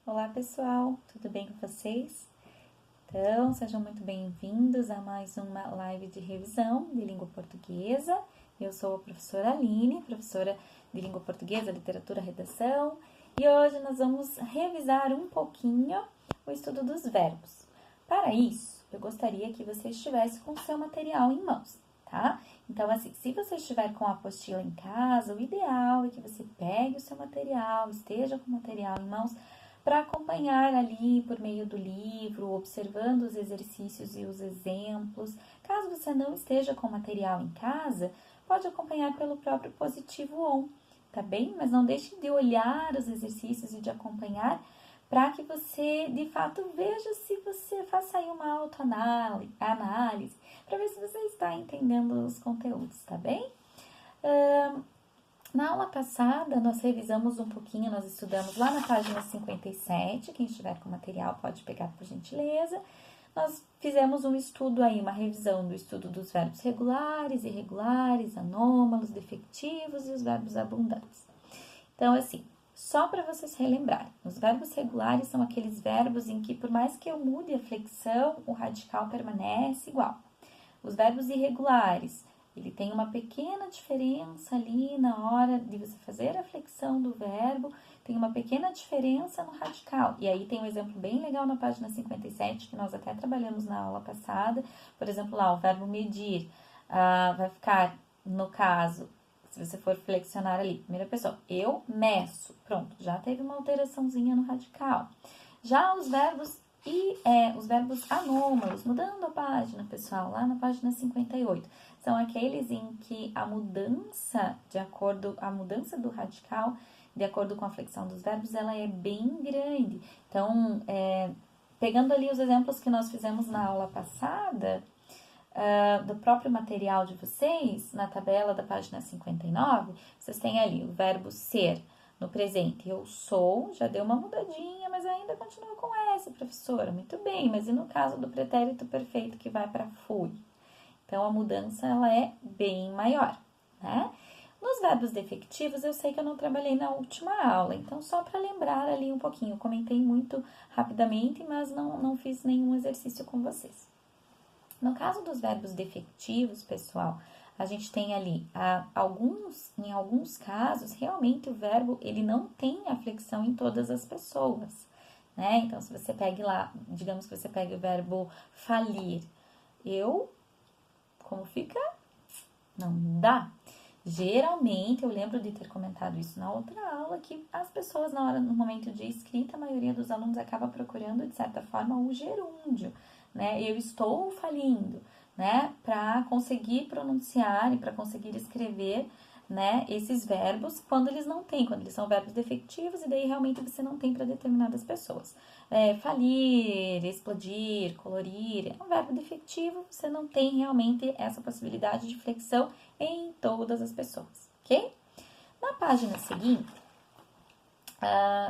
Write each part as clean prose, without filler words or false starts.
Olá pessoal, tudo bem com vocês? Então, sejam muito bem-vindos a mais uma live de revisão de língua portuguesa. Eu sou a professora Aline, professora de língua portuguesa, literatura, redação, e hoje nós vamos revisar um pouquinho o estudo dos verbos. Para isso, eu gostaria que você estivesse com o seu material em mãos, tá? Então, assim, se você estiver com a apostila em casa, o ideal é que você pegue o seu material, esteja com o material em mãos, para acompanhar ali por meio do livro, observando os exercícios e os exemplos. Caso você não esteja com material em casa, pode acompanhar pelo próprio Positivo On, tá bem? Mas não deixe de olhar os exercícios e de acompanhar para que você, de fato, veja se você faça aí uma autoanálise, para ver se você está entendendo os conteúdos, tá bem? Na aula passada, nós revisamos um pouquinho, nós estudamos lá na página 57, quem estiver com material pode pegar por gentileza. Nós fizemos um estudo aí, uma revisão do estudo dos verbos regulares, irregulares, anômalos, defectivos e os verbos abundantes. Então, assim, só para vocês relembrarem, os verbos regulares são aqueles verbos em que, por mais que eu mude a flexão, o radical permanece igual. Os verbos irregulares, ele tem uma pequena diferença ali na hora de você fazer a flexão do verbo, tem uma pequena diferença no radical. E aí tem um exemplo bem legal na página 57, que nós até trabalhamos na aula passada. Por exemplo, lá, o verbo medir vai ficar, no caso, se você for flexionar ali, primeira pessoa, eu meço. Pronto, já teve uma alteraçãozinha no radical. Já os verbos os verbos anômalos, mudando a página, pessoal, lá na página 58, são aqueles em que a mudança do radical, de acordo com a flexão dos verbos, ela é bem grande. Então, pegando ali os exemplos que nós fizemos na aula passada, do próprio material de vocês, na tabela da página 59, vocês têm ali o verbo ser. No presente, eu sou, já deu uma mudadinha, mas ainda continua com S, professora. Muito bem, mas e no caso do pretérito perfeito que vai para fui? Então, a mudança ela é bem maior, né? Nos verbos defectivos, eu sei que eu não trabalhei na última aula, então só para lembrar ali um pouquinho, eu comentei muito rapidamente, mas não fiz nenhum exercício com vocês. No caso dos verbos defectivos, pessoal, a gente tem ali em alguns casos, realmente o verbo ele não tem a flexão em todas as pessoas, né? Então, se você pegue lá, digamos que você pegue o verbo falir, como fica? Não dá. Geralmente, eu lembro de ter comentado isso na outra aula, que as pessoas no momento de escrita, a maioria dos alunos acaba procurando, de certa forma, o gerúndio, né? Eu estou falindo, né? Para conseguir pronunciar e para conseguir escrever, né? Esses verbos quando eles não têm, quando eles são verbos defectivos e daí realmente você não tem para determinadas pessoas. Falir, explodir, colorir, é um verbo defectivo, você não tem realmente essa possibilidade de flexão em todas as pessoas, ok? Na página seguinte,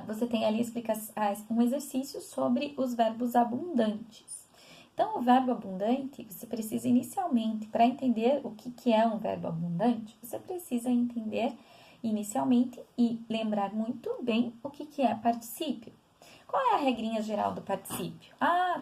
você tem ali um exercício sobre os verbos abundantes. Então, o verbo abundante, você precisa inicialmente, para entender o que é um verbo abundante, você precisa entender inicialmente e lembrar muito bem o que é particípio. Qual é a regrinha geral do particípio?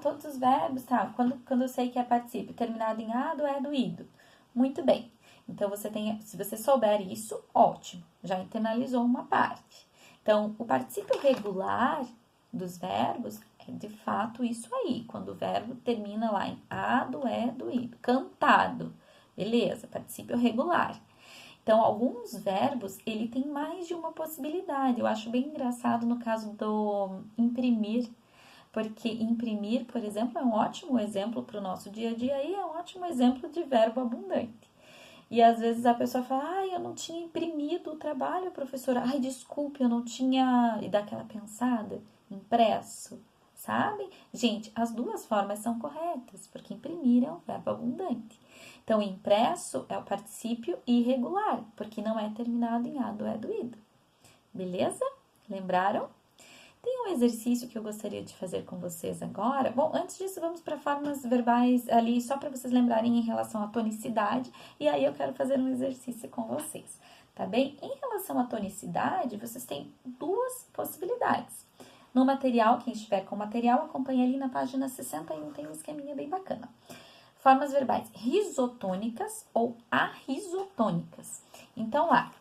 Todos os verbos, tá? Quando eu sei que é particípio, terminado em ado, é do ido. Muito bem. Então, se você souber isso, ótimo. Já internalizou uma parte. Então, o particípio regular dos verbos é de fato isso aí. Quando o verbo termina lá em ado, é do ido. Cantado. Beleza, particípio regular. Então, alguns verbos, ele tem mais de uma possibilidade. Eu acho bem engraçado no caso do imprimir, porque imprimir, por exemplo, é um ótimo exemplo para o nosso dia a dia e é um ótimo exemplo de verbo abundante. E às vezes a pessoa fala, eu não tinha imprimido o trabalho, professora. Desculpe, eu não tinha... E dá aquela pensada, impresso, sabe? Gente, as duas formas são corretas, porque imprimir é um verbo abundante. Então, impresso é o particípio irregular, porque não é terminado em ado, é do ido. Beleza? Lembraram? Tem um exercício que eu gostaria de fazer com vocês agora. Bom, antes disso, vamos para formas verbais ali, só para vocês lembrarem em relação à tonicidade. E aí eu quero fazer um exercício com vocês, tá bem? Em relação à tonicidade, vocês têm duas possibilidades. No material, quem estiver com o material, acompanha ali na página 61, tem um esqueminha bem bacana. Formas verbais risotônicas ou arrisotônicas. Então, lá,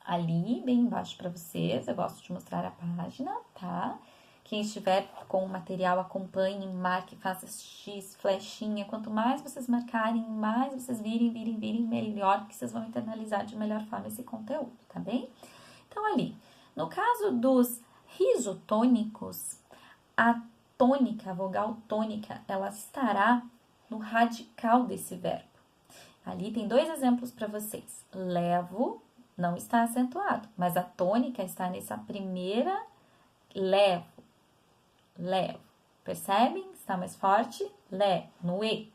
ali, bem embaixo para vocês, eu gosto de mostrar a página, tá? Quem estiver com o material, acompanhe, marque, faça X, flechinha. Quanto mais vocês marcarem, mais vocês virem, melhor, porque vocês vão internalizar de melhor forma esse conteúdo, tá bem? Então, ali, no caso dos risotônicos, a tônica, a vogal tônica, ela estará no radical desse verbo. Ali tem 2 exemplos para vocês. Levo, não está acentuado, mas a tônica está nessa primeira levo. Percebem? Está mais forte? No E.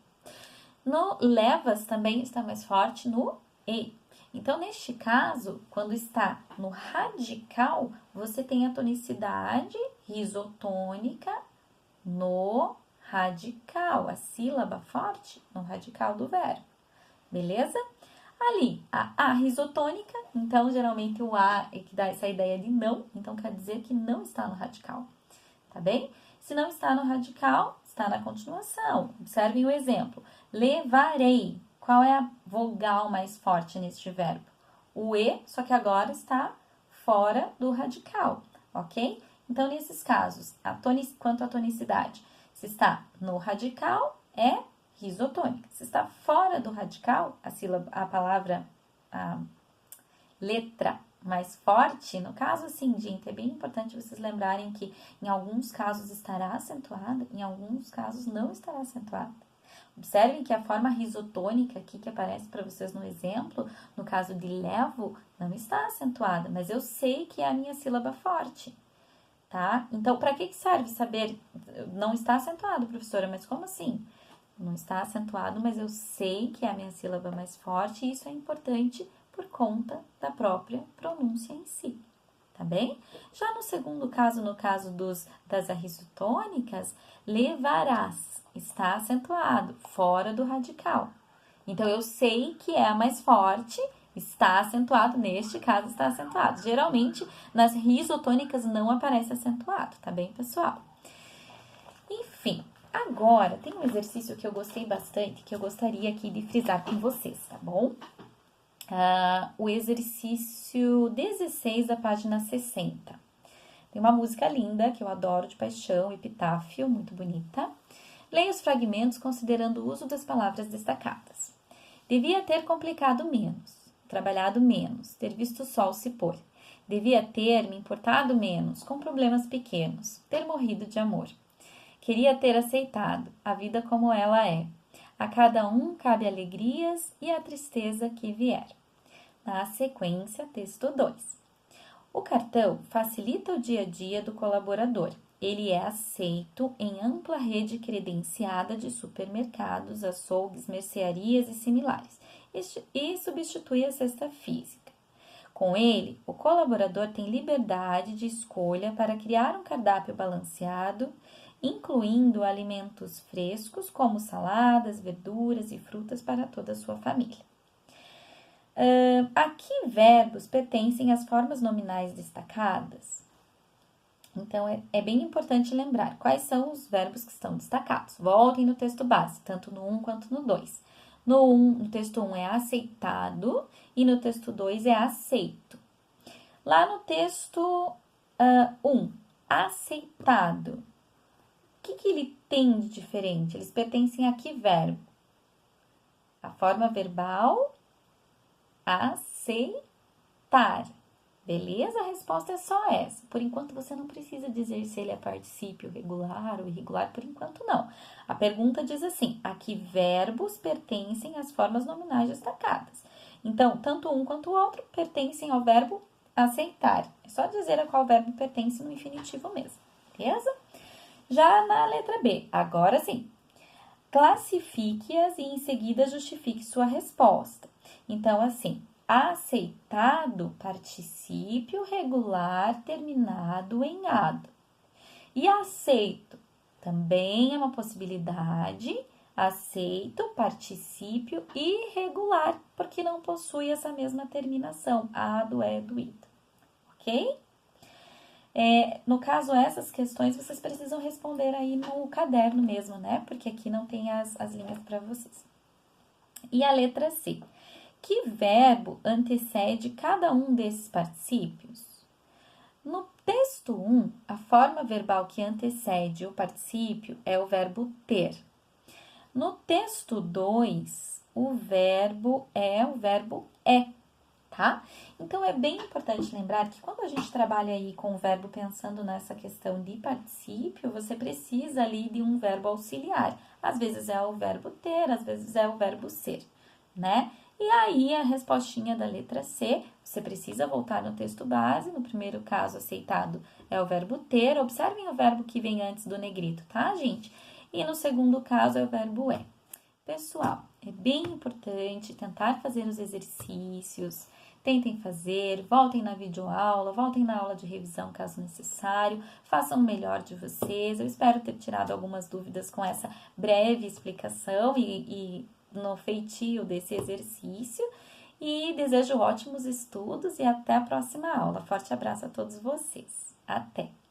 No levas também está mais forte no E. Então, neste caso, quando está no radical, você tem a tonicidade risotônica no radical, a sílaba forte no radical do verbo. Beleza? Ali, a risotônica, então, geralmente o A é que dá essa ideia de não, então quer dizer que não está no radical, tá bem? Se não está no radical, está na continuação. Observem o exemplo. Levarei. Qual é a vogal mais forte neste verbo? O E, só que agora está fora do radical, ok? Então, nesses casos, quanto à tonicidade, se está no radical, é risotônica. Se está fora do radical, a palavra, a letra mais forte, no caso assim, gente, é bem importante vocês lembrarem que em alguns casos estará acentuada, em alguns casos não estará acentuada. Observem que a forma risotônica aqui que aparece para vocês no exemplo, no caso de levo, não está acentuada, mas eu sei que é a minha sílaba forte, tá? Então, para que serve saber? Não está acentuado, professora, mas como assim? Não está acentuado, mas eu sei que é a minha sílaba mais forte e isso é importante por conta da própria pronúncia em si, tá bem? Já no segundo caso, no caso das arrisotônicas, levarás, está acentuado, fora do radical. Então, eu sei que é a mais forte, está acentuado, neste caso está acentuado. Geralmente, nas risotônicas não aparece acentuado, tá bem, pessoal? Enfim, agora tem um exercício que eu gostei bastante, que eu gostaria aqui de frisar com vocês, tá bom? O exercício 16 da página 60. Tem uma música linda que eu adoro de paixão, Epitáfio, muito bonita. Leia os fragmentos considerando o uso das palavras destacadas. Devia ter complicado menos, trabalhado menos, ter visto o sol se pôr. Devia ter me importado menos com problemas pequenos, ter morrido de amor. Queria ter aceitado a vida como ela é. A cada um cabe alegrias e a tristeza que vier. Na sequência, texto 2. O cartão facilita o dia a dia do colaborador. Ele é aceito em ampla rede credenciada de supermercados, açougues, mercearias e similares e substitui a cesta física. Com ele, o colaborador tem liberdade de escolha para criar um cardápio balanceado, incluindo alimentos frescos como saladas, verduras e frutas para toda a sua família. A que verbos pertencem às formas nominais destacadas? Então, é bem importante lembrar quais são os verbos que estão destacados. Voltem no texto base, tanto no 1 quanto no 2. No texto 1 é aceitado e no texto 2 é aceito. Lá no texto 1, aceitado. O que ele tem de diferente? Eles pertencem a que verbo? A forma verbal aceitar. Beleza? A resposta é só essa. Por enquanto, você não precisa dizer se ele é particípio regular ou irregular, por enquanto não. A pergunta diz assim, a que verbos pertencem às formas nominais destacadas? Então, tanto um quanto o outro pertencem ao verbo aceitar. É só dizer a qual verbo pertence no infinitivo mesmo, beleza? Já na letra B, agora sim. Classifique-as e em seguida justifique sua resposta. Então, assim, aceitado, particípio regular terminado em ado. E aceito, também é uma possibilidade, aceito, particípio irregular, porque não possui essa mesma terminação, ado, é, do, ido, ok? No caso, essas questões vocês precisam responder aí no caderno mesmo, né? Porque aqui não tem as linhas para vocês. E a letra C. Que verbo antecede cada um desses particípios? No texto 1, a forma verbal que antecede o particípio é o verbo ter. No texto 2, o verbo é o verbo é, tá? Então, é bem importante lembrar que quando a gente trabalha aí com o verbo pensando nessa questão de particípio, você precisa ali de um verbo auxiliar. Às vezes é o verbo ter, às vezes é o verbo ser, né? E aí, a respostinha da letra C, você precisa voltar no texto base. No primeiro caso aceitado é o verbo ter. Observem o verbo que vem antes do negrito, tá, gente? E no segundo caso é o verbo é. Pessoal, é bem importante tentar fazer os exercícios, tentem fazer, voltem na videoaula, voltem na aula de revisão caso necessário, façam o melhor de vocês. Eu espero ter tirado algumas dúvidas com essa breve explicação e no feitio desse exercício. E desejo ótimos estudos e até a próxima aula. Forte abraço a todos vocês. Até!